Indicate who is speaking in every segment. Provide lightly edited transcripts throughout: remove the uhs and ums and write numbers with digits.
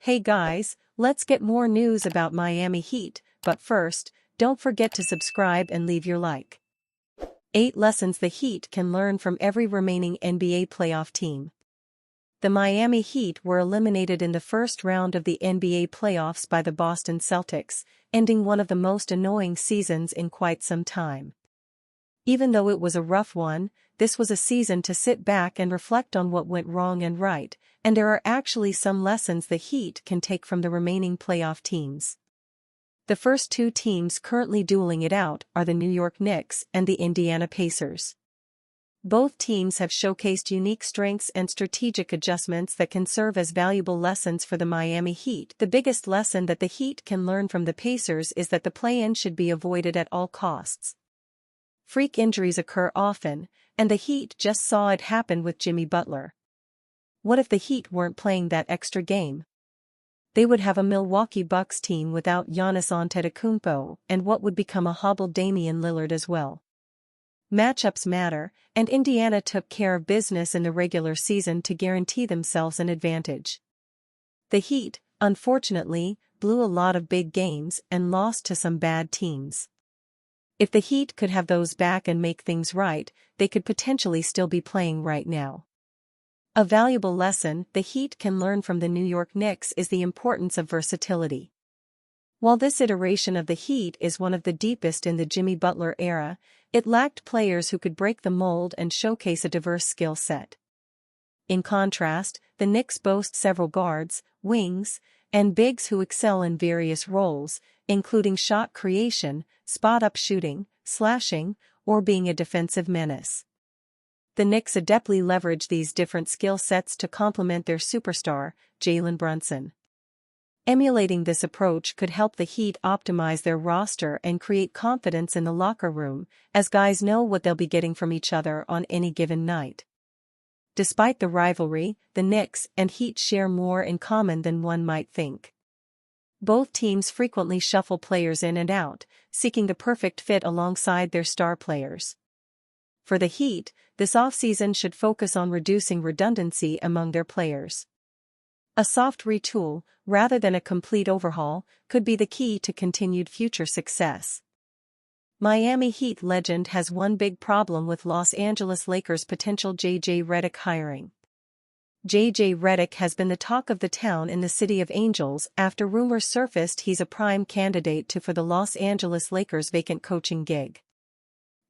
Speaker 1: Hey guys, let's get more news about Miami Heat, but first, don't forget to subscribe and leave your like. 8 lessons the Heat can learn from every remaining NBA playoff team. The Miami Heat were eliminated in the first round of the NBA playoffs by the Boston Celtics, ending one of the most annoying seasons in quite some time. Even though it was a rough one, this was a season to sit back and reflect on what went wrong and right, and there are actually some lessons the Heat can take from the remaining playoff teams. The first 2 teams currently dueling it out are the New York Knicks and the Indiana Pacers. Both teams have showcased unique strengths and strategic adjustments that can serve as valuable lessons for the Miami Heat. The biggest lesson that the Heat can learn from the Pacers is that the play-in should be avoided at all costs. Freak injuries occur often, and the Heat just saw it happen with Jimmy Butler. What if the Heat weren't playing that extra game? They would have a Milwaukee Bucks team without Giannis Antetokounmpo, and what would become a hobbled Damian Lillard as well. Matchups matter, and Indiana took care of business in the regular season to guarantee themselves an advantage. The Heat, unfortunately, blew a lot of big games and lost to some bad teams. If the Heat could have those back and make things right, they could potentially still be playing right now. A valuable lesson the Heat can learn from the New York Knicks is the importance of versatility. While this iteration of the Heat is one of the deepest in the Jimmy Butler era, it lacked players who could break the mold and showcase a diverse skill set. In contrast, the Knicks boast several guards, wings, and bigs who excel in various roles, including shot creation, spot-up shooting, slashing, or being a defensive menace. The Knicks adeptly leverage these different skill sets to complement their superstar, Jalen Brunson. Emulating this approach could help the Heat optimize their roster and create confidence in the locker room, as guys know what they'll be getting from each other on any given night. Despite the rivalry, the Knicks and Heat share more in common than one might think. Both teams frequently shuffle players in and out, seeking the perfect fit alongside their star players. For the Heat, this offseason should focus on reducing redundancy among their players. A soft retool, rather than a complete overhaul, could be the key to continued future success. Miami Heat legend has one big problem with Los Angeles Lakers' potential J.J. Redick hiring. J.J. Redick has been the talk of the town in the City of Angels after rumors surfaced he's a prime candidate for the Los Angeles Lakers' vacant coaching gig.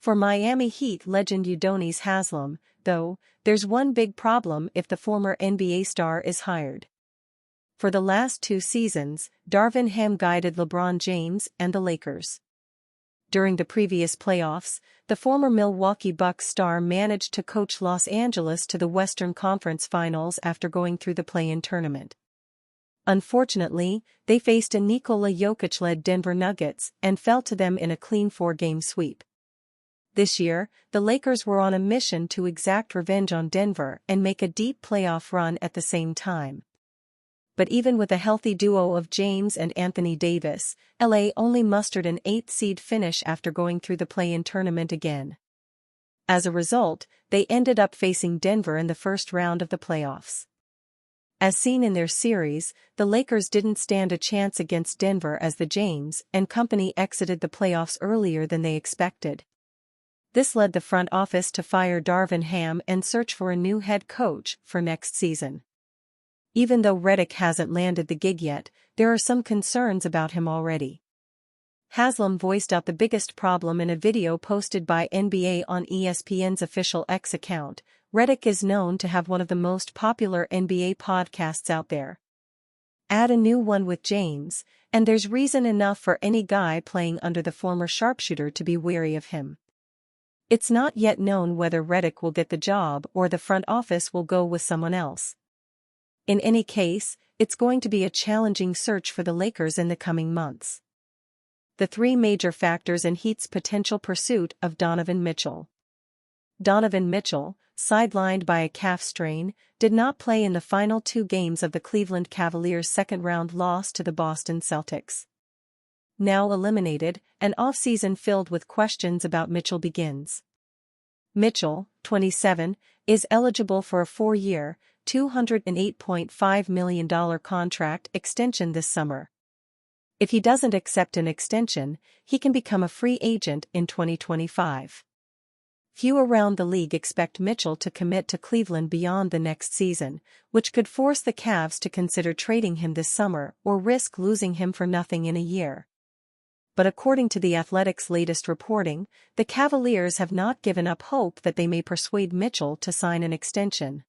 Speaker 1: For Miami Heat legend Udonis Haslem, though, there's one big problem if the former NBA star is hired. For the last 2 seasons, Darvin Ham guided LeBron James and the Lakers. During the previous playoffs, the former Milwaukee Bucks star managed to coach Los Angeles to the Western Conference Finals after going through the play-in tournament. Unfortunately, they faced a Nikola Jokic-led Denver Nuggets and fell to them in a clean 4-game sweep. This year, the Lakers were on a mission to exact revenge on Denver and make a deep playoff run at the same time. But even with a healthy duo of James and Anthony Davis, LA only mustered an 8th seed finish after going through the play-in tournament again. As a result, they ended up facing Denver in the first round of the playoffs. As seen in their series, the Lakers didn't stand a chance against Denver as the James and company exited the playoffs earlier than they expected. This led the front office to fire Darvin Ham and search for a new head coach for next season. Even though Redick hasn't landed the gig yet, there are some concerns about him already. Haslem voiced out the biggest problem in a video posted by NBA on ESPN's official X account. Redick is known to have one of the most popular NBA podcasts out there. Add a new one with James, and there's reason enough for any guy playing under the former sharpshooter to be wary of him. It's not yet known whether Redick will get the job or the front office will go with someone else. In any case, it's going to be a challenging search for the Lakers in the coming months. The 3 major factors in Heat's potential pursuit of Donovan Mitchell. Donovan Mitchell, sidelined by a calf strain, did not play in the final 2 games of the Cleveland Cavaliers' second-round loss to the Boston Celtics. Now eliminated, an off-season filled with questions about Mitchell begins. Mitchell, 27, is eligible for a 4-year, $208.5 million contract extension this summer. If he doesn't accept an extension, he can become a free agent in 2025. Few around the league expect Mitchell to commit to Cleveland beyond the next season, which could force the Cavs to consider trading him this summer or risk losing him for nothing in a year. But according to The Athletic's latest reporting, the Cavaliers have not given up hope that they may persuade Mitchell to sign an extension.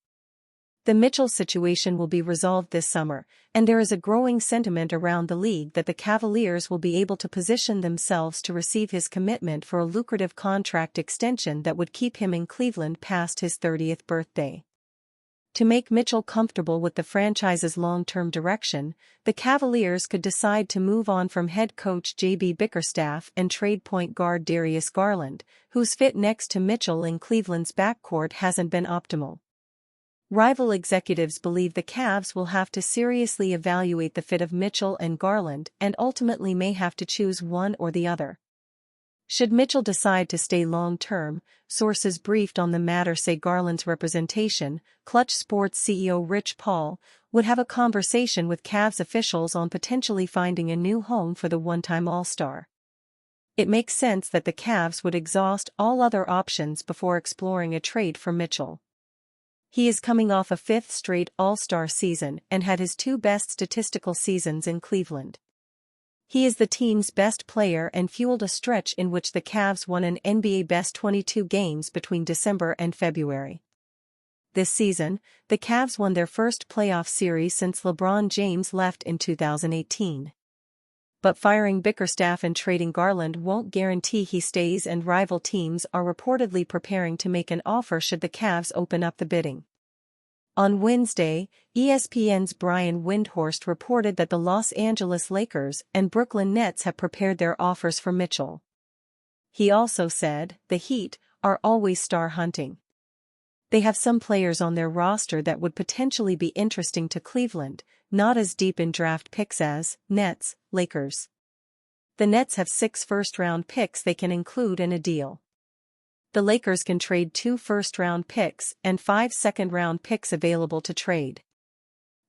Speaker 1: The Mitchell situation will be resolved this summer, and there is a growing sentiment around the league that the Cavaliers will be able to position themselves to receive his commitment for a lucrative contract extension that would keep him in Cleveland past his 30th birthday. To make Mitchell comfortable with the franchise's long-term direction, the Cavaliers could decide to move on from head coach J.B. Bickerstaff and trade point guard Darius Garland, whose fit next to Mitchell in Cleveland's backcourt hasn't been optimal. Rival executives believe the Cavs will have to seriously evaluate the fit of Mitchell and Garland and ultimately may have to choose one or the other. Should Mitchell decide to stay long-term, sources briefed on the matter say Garland's representation, Clutch Sports CEO Rich Paul, would have a conversation with Cavs officials on potentially finding a new home for the one-time All-Star. It makes sense that the Cavs would exhaust all other options before exploring a trade for Mitchell. He is coming off a 5th straight All-Star season and had his 2 best statistical seasons in Cleveland. He is the team's best player and fueled a stretch in which the Cavs won an NBA Best 22 games between December and February. This season, the Cavs won their first playoff series since LeBron James left in 2018. But firing Bickerstaff and trading Garland won't guarantee he stays, and rival teams are reportedly preparing to make an offer should the Cavs open up the bidding. On Wednesday, ESPN's Brian Windhorst reported that the Los Angeles Lakers and Brooklyn Nets have prepared their offers for Mitchell. He also said, "The Heat are always star hunting. They have some players on their roster that would potentially be interesting to Cleveland, not as deep in draft picks as Nets, Lakers. The Nets have 6 first-round picks they can include in a deal. The Lakers can trade 2 first-round picks and 5 second-round picks available to trade.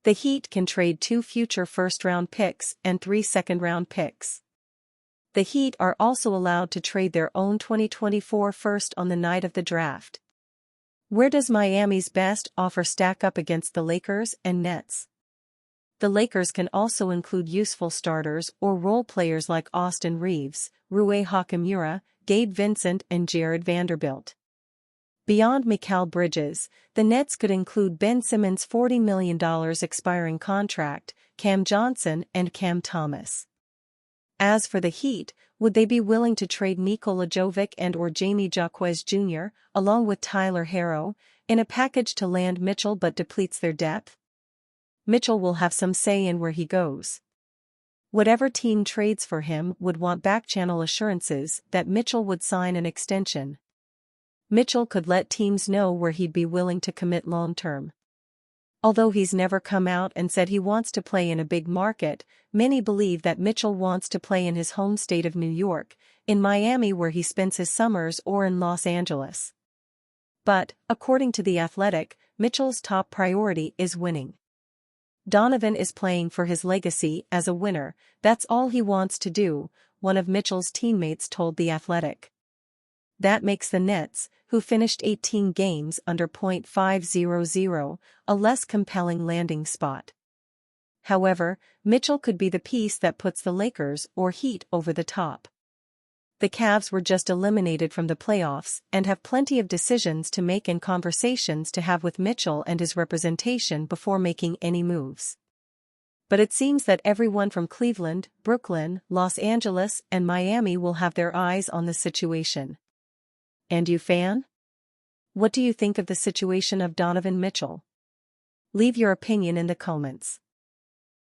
Speaker 1: The Heat can trade 2 future first-round picks and 3 second-round picks. The Heat are also allowed to trade their own 2024 first on the night of the draft." Where does Miami's best offer stack up against the Lakers and Nets? The Lakers can also include useful starters or role players like Austin Reeves, Rui Hachimura, Gabe Vincent and Jared Vanderbilt. Beyond Mikal Bridges, the Nets could include Ben Simmons' $40 million expiring contract, Cam Johnson and Cam Thomas. As for the Heat, would they be willing to trade Nikola Jovic and or Jamie Jaquez Jr., along with Tyler Herro, in a package to land Mitchell but depletes their depth? Mitchell will have some say in where he goes. Whatever team trades for him would want back-channel assurances that Mitchell would sign an extension. Mitchell could let teams know where he'd be willing to commit long-term. Although he's never come out and said he wants to play in a big market, many believe that Mitchell wants to play in his home state of New York, in Miami where he spends his summers, or in Los Angeles. But, according to The Athletic, Mitchell's top priority is winning. Donovan is playing for his legacy as a winner, that's all he wants to do, one of Mitchell's teammates told The Athletic. That makes the Nets, who finished 18 games under .500, a less compelling landing spot. However, Mitchell could be the piece that puts the Lakers or Heat over the top. The Cavs were just eliminated from the playoffs and have plenty of decisions to make and conversations to have with Mitchell and his representation before making any moves. But it seems that everyone from Cleveland, Brooklyn, Los Angeles, and Miami will have their eyes on the situation. And you, fan? What do you think of the situation of Donovan Mitchell? Leave your opinion in the comments.